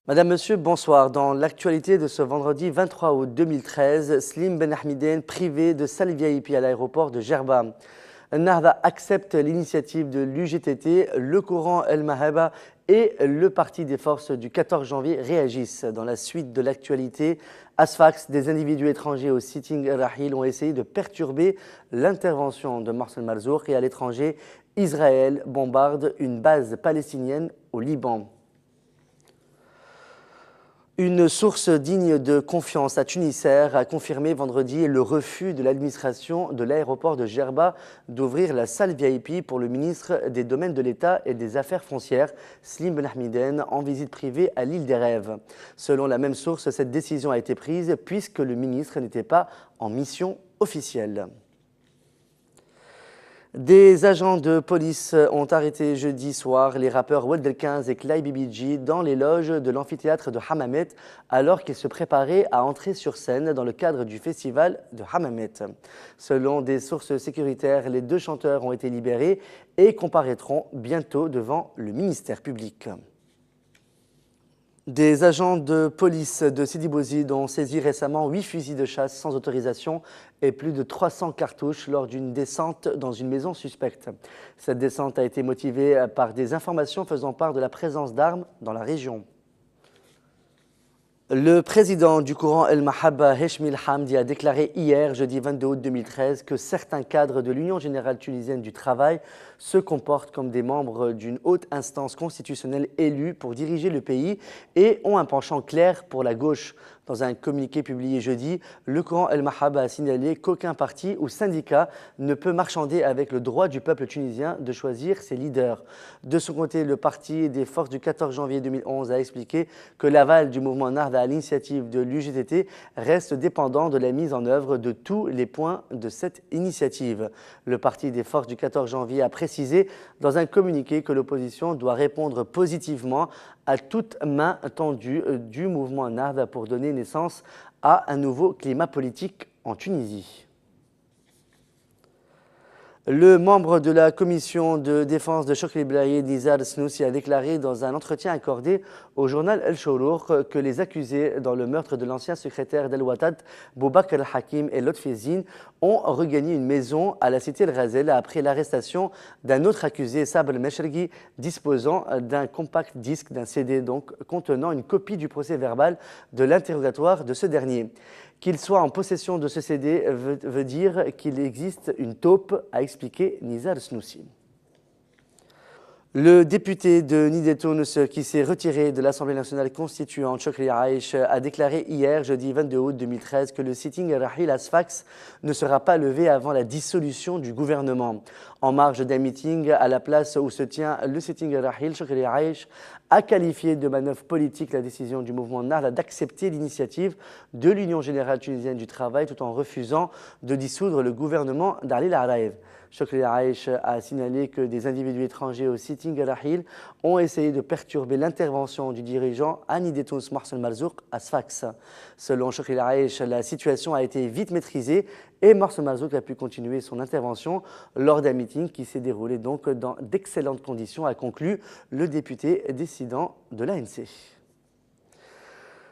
Madame, Monsieur, bonsoir. Dans l'actualité de ce vendredi 23 août 2013, Slim Ben Ahmiden privé de salle VIP à l'aéroport de Djerba. Nahda accepte l'initiative de l'UGTT, le courant El Mahaba et le Parti des forces du 14 janvier réagissent. Dans la suite de l'actualité, à Sfax, des individus étrangers au sitting Rahil ont essayé de perturber l'intervention de Marcel Marzouk et à l'étranger, Israël bombarde une base palestinienne au Liban. Une source digne de confiance à Tunisair a confirmé vendredi le refus de l'administration de l'aéroport de Djerba d'ouvrir la salle VIP pour le ministre des Domaines de l'État et des Affaires foncières, Slim Ben Ahmiden, en visite privée à l'île des Rêves. Selon la même source, cette décision a été prise puisque le ministre n'était pas en mission officielle. Des agents de police ont arrêté jeudi soir les rappeurs Weld El 15 et Clay BBG dans les loges de l'amphithéâtre de Hammamet alors qu'ils se préparaient à entrer sur scène dans le cadre du festival de Hammamet. Selon des sources sécuritaires, les deux chanteurs ont été libérés et comparaîtront bientôt devant le ministère public. Des agents de police de Sidi Bouzid ont saisi récemment 8 fusils de chasse sans autorisation et plus de 300 cartouches lors d'une descente dans une maison suspecte. Cette descente a été motivée par des informations faisant part de la présence d'armes dans la région. Le président du courant El Mahaba, Heshmil Hamdi, a déclaré hier, jeudi 22 août 2013, que certains cadres de l'Union générale tunisienne du travail se comportent comme des membres d'une haute instance constitutionnelle élue pour diriger le pays et ont un penchant clair pour la gauche. Dans un communiqué publié jeudi, le courant El Mahaba a signalé qu'aucun parti ou syndicat ne peut marchander avec le droit du peuple tunisien de choisir ses leaders. De son côté, le parti des forces du 14 janvier 2011 a expliqué que l'aval du mouvement Nahda à l'initiative de l'UGTT reste dépendant de la mise en œuvre de tous les points de cette initiative. Le parti des forces du 14 janvier a précisé dans un communiqué que l'opposition doit répondre positivement à toute main tendue du mouvement Nahda pour donner naissance à un nouveau climat politique en Tunisie. Le membre de la commission de défense de Chokri Belaïd, Nizar Snoussi, a déclaré dans un entretien accordé au journal El Chourour que les accusés dans le meurtre de l'ancien secrétaire d'El Ouattad, Boubacar Al-Hakim et Lotfi Zine, ont regagné une maison à la cité El Ghazel après l'arrestation d'un autre accusé, Sabr El-Meshrghi, disposant d'un compact disque, d'un CD donc, contenant une copie du procès verbal de l'interrogatoire de ce dernier. Qu'il soit en possession de ce CD veut dire qu'il existe une taupe, a expliqué Nizar Snoussi. Le député de Nidetouns qui s'est retiré de l'Assemblée nationale constituante, Chokri Aïch, a déclaré hier, jeudi 22 août 2013, que le sitting Rahil à Sfax ne sera pas levé avant la dissolution du gouvernement. En marge d'un meeting à la place où se tient le sitting Rahil, Chokri Aïch a qualifié de manœuvre politique la décision du mouvement Nahda d'accepter l'initiative de l'Union générale tunisienne du travail tout en refusant de dissoudre le gouvernement d'Ali Al-Araïv. Chokri Aïch a signalé que des individus étrangers au sitting Rahil ont essayé de perturber l'intervention du dirigeant Annie Detous Marcel Marzouk à Sfax. Selon Chokri Aïch, la situation a été vite maîtrisée et Marcel Marzouk a pu continuer son intervention lors d'un meeting qui s'est déroulé donc dans d'excellentes conditions, a conclu le député dissident de l'ANC.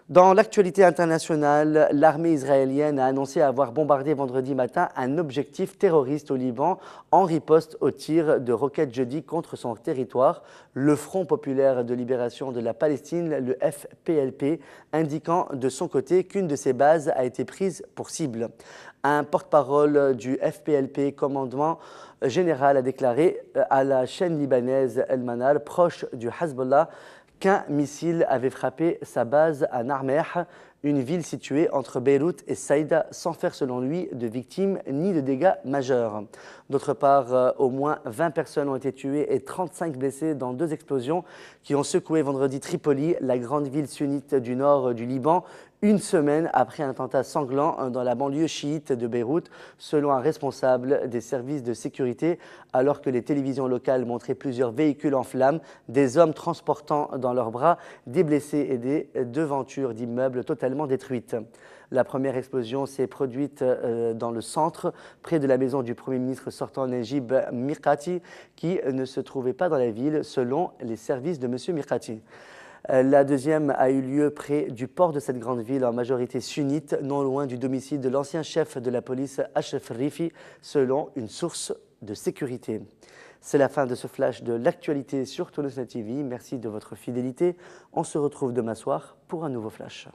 Dans l'actualité internationale, l'armée israélienne a annoncé avoir bombardé vendredi matin un objectif terroriste au Liban en riposte au tir de roquettes jeudi contre son territoire, le Front populaire de libération de la Palestine, le FPLP, indiquant de son côté qu'une de ses bases a été prise pour cible. Un porte-parole du FPLP, commandement général, a déclaré à la chaîne libanaise El Manar, proche du Hezbollah, qu'un missile avait frappé sa base à Narmeh, une ville située entre Beyrouth et Saïda, sans faire selon lui de victimes ni de dégâts majeurs. D'autre part, au moins 20 personnes ont été tuées et 35 blessées dans deux explosions qui ont secoué vendredi Tripoli, la grande ville sunnite du nord du Liban, une semaine après un attentat sanglant dans la banlieue chiite de Beyrouth, selon un responsable des services de sécurité, alors que les télévisions locales montraient plusieurs véhicules en flammes, des hommes transportant dans leurs bras des blessés et des devantures d'immeubles totalement détruites. La première explosion s'est produite dans le centre, près de la maison du Premier ministre sortant Najib Mikati, qui ne se trouvait pas dans la ville, selon les services de M. Mikati. La deuxième a eu lieu près du port de cette grande ville, en majorité sunnite, non loin du domicile de l'ancien chef de la police Ashraf Rifi, selon une source de sécurité. C'est la fin de ce flash de l'actualité sur Tonos TV. Merci de votre fidélité. On se retrouve demain soir pour un nouveau flash.